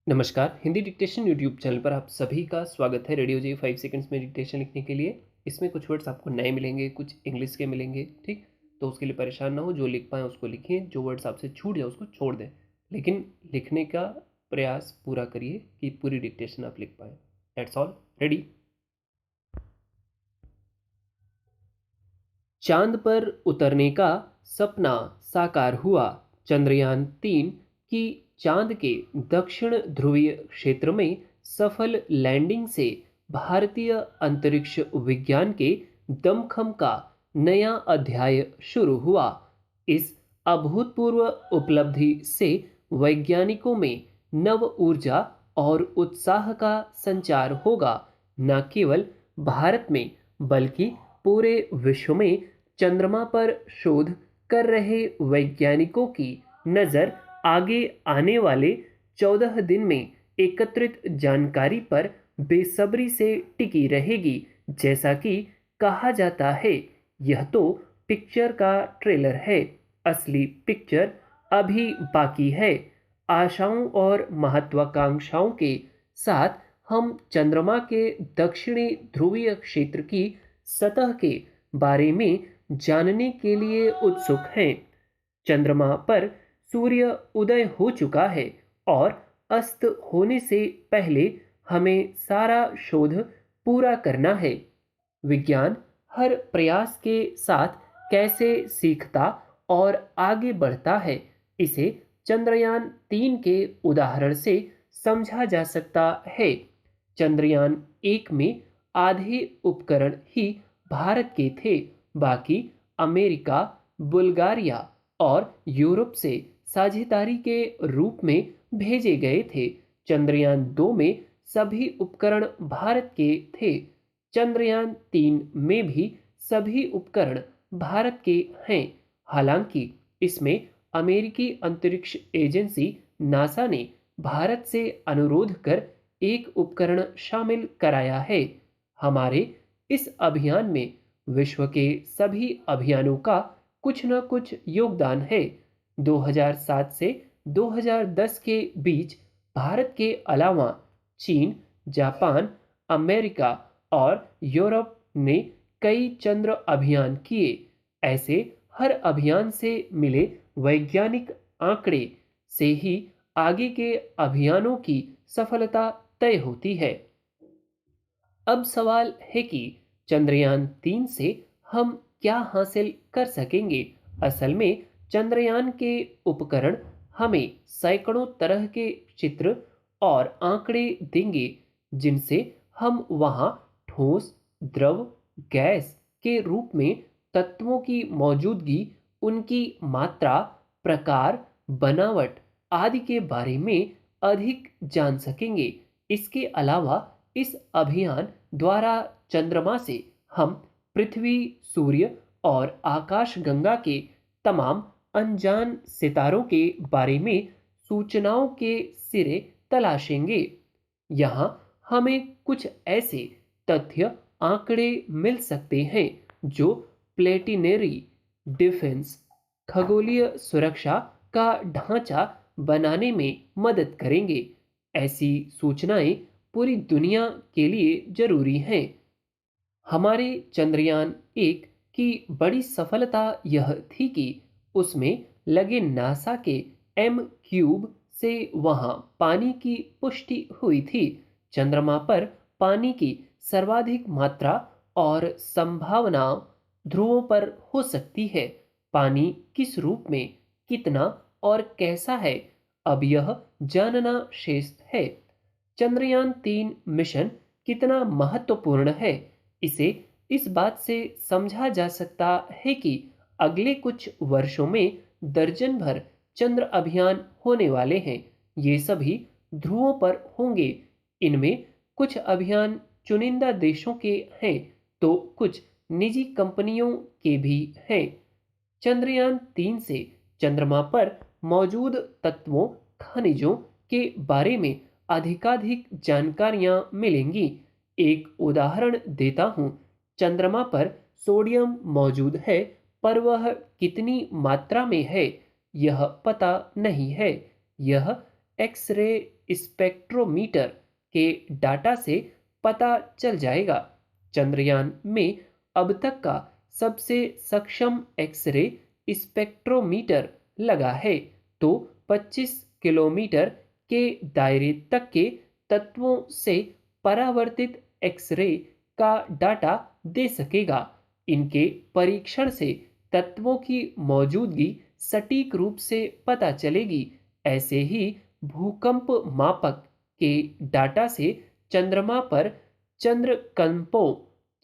नमस्कार, Hindi dictation YouTube channel पर आप सभी का स्वागत है। रेडियो जी 5 सेकंड्स में डिक्टेशन लिखने के लिए। इसमें कुछ वर्ड्स आपको नए मिलेंगे, कुछ इंग्लिश के मिलेंगे, ठीक? तो उसके लिए परेशान ना हो, जो लिख पाएँ उसको लिखिए, जो वर्ड्स आपसे छूट जाए उसको छोड़ दें। लेकिन लिखने का प्रयास पूरा करिए कि पूरी डिक्टेशन आप लिख पाएँ। That's all. रेडी? चांद पर उतरने का सपना साकार हुआ। चंद्रयान-3 की चांद के दक्षिण ध्रुवीय क्षेत्र में सफल लैंडिंग से भारतीय अंतरिक्ष विज्ञान के दमखम का नया अध्याय शुरू हुआ। इस अभूतपूर्व उपलब्धि से वैज्ञानिकों में नव ऊर्जा और उत्साह का संचार होगा। न केवल भारत में बल्कि पूरे विश्व में चंद्रमा पर शोध कर रहे वैज्ञानिकों की नज़र आगे आने वाले 14 दिन में एकत्रित जानकारी पर बेसब्री से टिकी रहेगी। जैसा कि कहा जाता है, यह तो पिक्चर का ट्रेलर है, असली पिक्चर अभी बाकी है। आशाओं और महत्वाकांक्षाओं के साथ हम चंद्रमा के दक्षिणी ध्रुवीय क्षेत्र की सतह के बारे में जानने के लिए उत्सुक हैं। चंद्रमा पर सूर्य उदय हो चुका है और अस्त होने से पहले हमें सारा शोध पूरा करना है। विज्ञान हर प्रयास के साथ कैसे सीखता और आगे बढ़ता है, इसे चंद्रयान-3 के उदाहरण से समझा जा सकता है। चंद्रयान-1 में आधे उपकरण ही भारत के थे, बाकी अमेरिका, बुल्गारिया और यूरोप से साझेदारी के रूप में भेजे गए थे। चंद्रयान-2 में सभी उपकरण भारत के थे। चंद्रयान-3 में भी सभी उपकरण भारत के हैं। हालांकि इसमें अमेरिकी अंतरिक्ष एजेंसी नासा ने भारत से अनुरोध कर एक उपकरण शामिल कराया है। हमारे इस अभियान में विश्व के सभी अभियानों का कुछ न कुछ योगदान है। 2007 से 2010 के बीच भारत के अलावा चीन, जापान, अमेरिका और यूरोप ने कई चंद्र अभियान किए। ऐसे हर अभियान से मिले वैज्ञानिक आंकड़े से ही आगे के अभियानों की सफलता तय होती है। अब सवाल है कि चंद्रयान-3 से हम क्या हासिल कर सकेंगे। असल में चंद्रयान के उपकरण हमें सैकड़ों तरह के चित्र और आंकड़े देंगे, जिनसे हम वहां ठोस, द्रव, गैस के रूप में तत्वों की मौजूदगी, उनकी मात्रा, प्रकार, बनावट आदि के बारे में अधिक जान सकेंगे। इसके अलावा इस अभियान द्वारा चंद्रमा से हम पृथ्वी, सूर्य और आकाशगंगा के तमाम अनजान सितारों के बारे में सूचनाओं के सिरे तलाशेंगे। यहाँ हमें कुछ ऐसे तथ्य आंकड़े मिल सकते हैं जो प्लेटिनेरी डिफेंस, खगोलीय सुरक्षा का ढांचा बनाने में मदद करेंगे। ऐसी सूचनाएं पूरी दुनिया के लिए जरूरी हैं। हमारे चंद्रयान-1 की बड़ी सफलता यह थी कि उसमें लगे नासा के एम क्यूब से वहां पानी की पुष्टि हुई थी। चंद्रमा पर पानी की सर्वाधिक मात्रा और संभावना ध्रुवों पर हो सकती है। पानी किस रूप में, कितना और कैसा है, अब यह जानना शेष है। चंद्रयान-3 मिशन कितना महत्वपूर्ण है, इसे इस बात से समझा जा सकता है कि अगले कुछ वर्षों में दर्जन भर चंद्र अभियान होने वाले हैं। ये सभी ध्रुवों पर होंगे। इनमें कुछ अभियान चुनिंदा देशों के हैं, तो कुछ निजी कंपनियों के भी हैं। चंद्रयान-3 से चंद्रमा पर मौजूद तत्वों, खनिजों के बारे में अधिकाधिक जानकारियां मिलेंगी। एक उदाहरण देता हूं। चंद्रमा पर सोडियम मौजूद है, पर वह कितनी मात्रा में है, यह पता नहीं है। यह एक्स-रे स्पेक्ट्रोमीटर के डाटा से पता चल जाएगा। चंद्रयान में अब तक का सबसे सक्षम एक्सरे स्पेक्ट्रोमीटर लगा है, तो 25 किलोमीटर के दायरे तक के तत्वों से परावर्तित एक्सरे का डाटा दे सकेगा। इनके परीक्षण से तत्वों की मौजूदगी सटीक रूप से पता चलेगी। ऐसे ही भूकंप मापक के डाटा से चंद्रमा पर चंद्रकंपों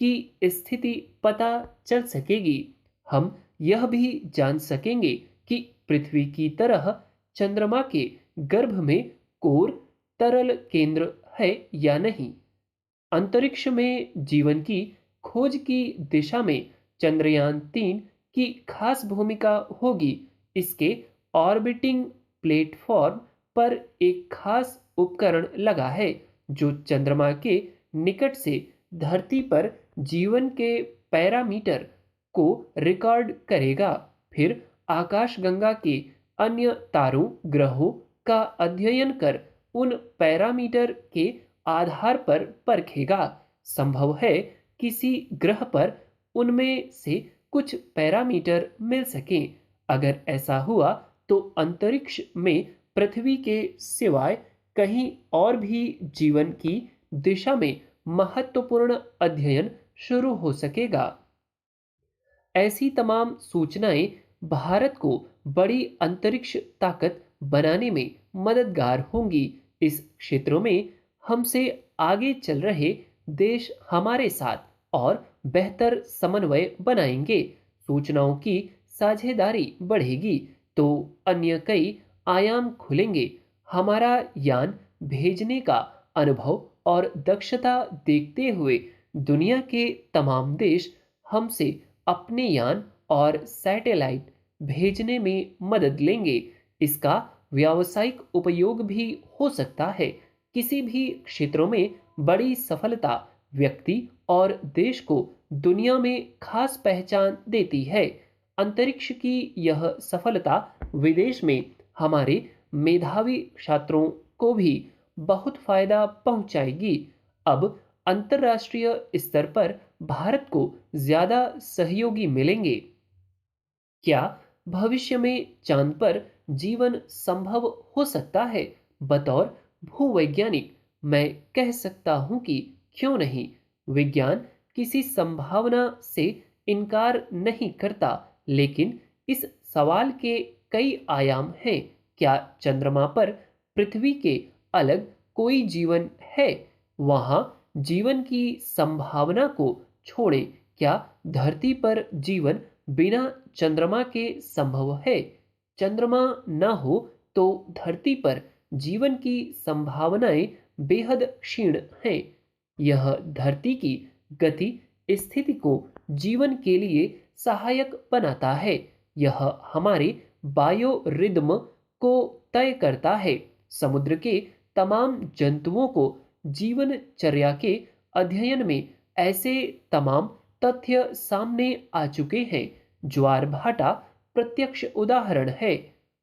की स्थिति पता चल सकेगी। हम यह भी जान सकेंगे कि पृथ्वी की तरह चंद्रमा के गर्भ में कोर तरल केंद्र है या नहीं। अंतरिक्ष में जीवन की खोज की दिशा में चंद्रयान 3 की खास भूमिका होगी। इसके ऑर्बिटिंग प्लेटफॉर्म पर एक खास उपकरण लगा है जो चंद्रमा के निकट से धरती पर जीवन के पैरामीटर को रिकॉर्ड करेगा। फिर आकाशगंगा के अन्य तारों ग्रहों का अध्ययन कर उन पैरामीटर के आधार पर परखेगा। संभव है किसी ग्रह पर उनमें से कुछ पैरामीटर मिल सकें। अगर ऐसा हुआ तो अंतरिक्ष में पृथ्वी के सिवाय कहीं और भी जीवन की दिशा में महत्वपूर्ण अध्ययन शुरू हो सकेगा। ऐसी तमाम सूचनाएं भारत को बड़ी अंतरिक्ष ताकत बनाने में मददगार होंगी। इस क्षेत्रों में हमसे आगे चल रहे देश हमारे साथ और बेहतर समन्वय बनाएंगे। सूचनाओं की साझेदारी बढ़ेगी तो अन्य कई आयाम खुलेंगे। हमारा यान भेजने का अनुभव और दक्षता देखते हुए दुनिया के तमाम देश हमसे अपने यान और सैटेलाइट भेजने में मदद लेंगे। इसका व्यावसायिक उपयोग भी हो सकता है। किसी भी क्षेत्रों में बड़ी सफलता व्यक्ति और देश को दुनिया में खास पहचान देती है। अंतरिक्ष की यह सफलता विदेश में हमारे मेधावी छात्रों को भी बहुत फायदा पहुंचाएगी। अब अंतर्राष्ट्रीय स्तर पर भारत को ज्यादा सहयोगी मिलेंगे। क्या भविष्य में चांद पर जीवन संभव हो सकता है? बतौर भूवैज्ञानिक मैं कह सकता हूं कि क्यों नहीं। विज्ञान किसी संभावना से इनकार नहीं करता, लेकिन इस सवाल के कई आयाम हैं। क्या चंद्रमा पर पृथ्वी के अलग कोई जीवन है? वहां जीवन की संभावना को छोड़ें, क्या धरती पर जीवन बिना चंद्रमा के संभव है? चंद्रमा न हो तो धरती पर जीवन की संभावनाएं बेहद क्षीण हैं। यह धरती की गति स्थिति को जीवन के लिए सहायक बनाता है। यह हमारे बायो रिदम को तय करता है। समुद्र के तमाम जंतुओं को जीवनचर्या के अध्ययन में ऐसे तमाम तथ्य सामने आ चुके हैं। ज्वार भाटा प्रत्यक्ष उदाहरण है।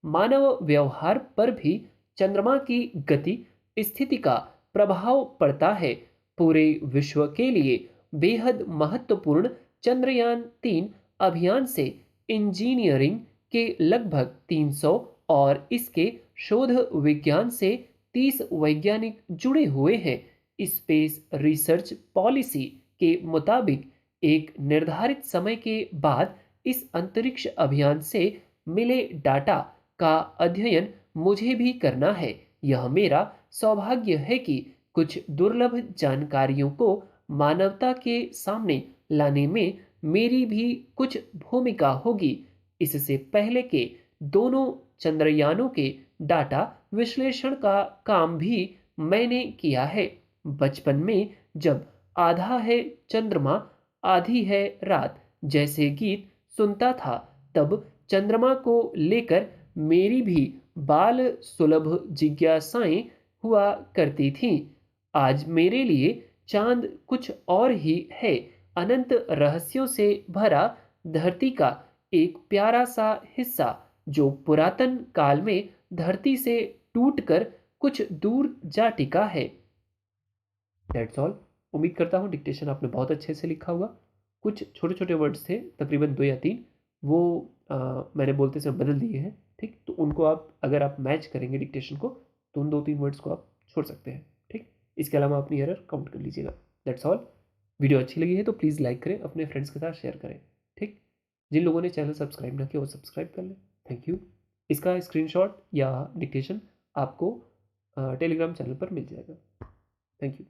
मानव व्यवहार पर भी चंद्रमा की गति स्थिति का प्रभाव पड़ता है। पूरे विश्व के लिए बेहद महत्वपूर्ण चंद्रयान 3 अभियान से इंजीनियरिंग के लगभग 300 और इसके शोध विज्ञान से 30 वैज्ञानिक जुड़े हुए हैं। स्पेस रिसर्च पॉलिसी के मुताबिक एक निर्धारित समय के बाद इस अंतरिक्ष अभियान से मिले डाटा का अध्ययन मुझे भी करना है। यह मेरा सौभाग्य है कि कुछ दुर्लभ जानकारियों को मानवता के सामने लाने में मेरी भी कुछ भूमिका होगी। इससे पहले के दोनों चंद्रयानों के डाटा विश्लेषण का काम भी मैंने किया है। बचपन में जब आधा है चंद्रमा आधी है रात जैसे गीत सुनता था, तब चंद्रमा को लेकर मेरी भी बाल सुलभ जिज्ञासाएं हुआ करती थीं। आज मेरे लिए चांद कुछ और ही है। अनंत रहस्यों से भरा धरती का एक प्यारा सा हिस्सा जो पुरातन काल में धरती से टूटकर कुछ दूर जा टिका है। That's all. उम्मीद करता हूँ डिक्टेशन आपने बहुत अच्छे से लिखा होगा। कुछ छोटे छोटे वर्ड्स थे, तकरीबन 2 या 3, वो मैंने बोलते समय बदल दिए हैं। ठीक, तो उनको आप अगर आप मैच करेंगे डिक्टेशन को, तो उन 2-3 वर्ड्स को आप छोड़ सकते हैं। ठीक, इसके अलावा अपनी एरर काउंट कर लीजिएगा। That's all. वीडियो अच्छी लगी है तो प्लीज़ लाइक करें, अपने फ्रेंड्स के साथ शेयर करें। ठीक, जिन लोगों ने चैनल सब्सक्राइब ना किया वो सब्सक्राइब कर लें। Thank you. इसका स्क्रीनशॉट या डिक्टेशन आपको टेलीग्राम चैनल पर मिल जाएगा। Thank you.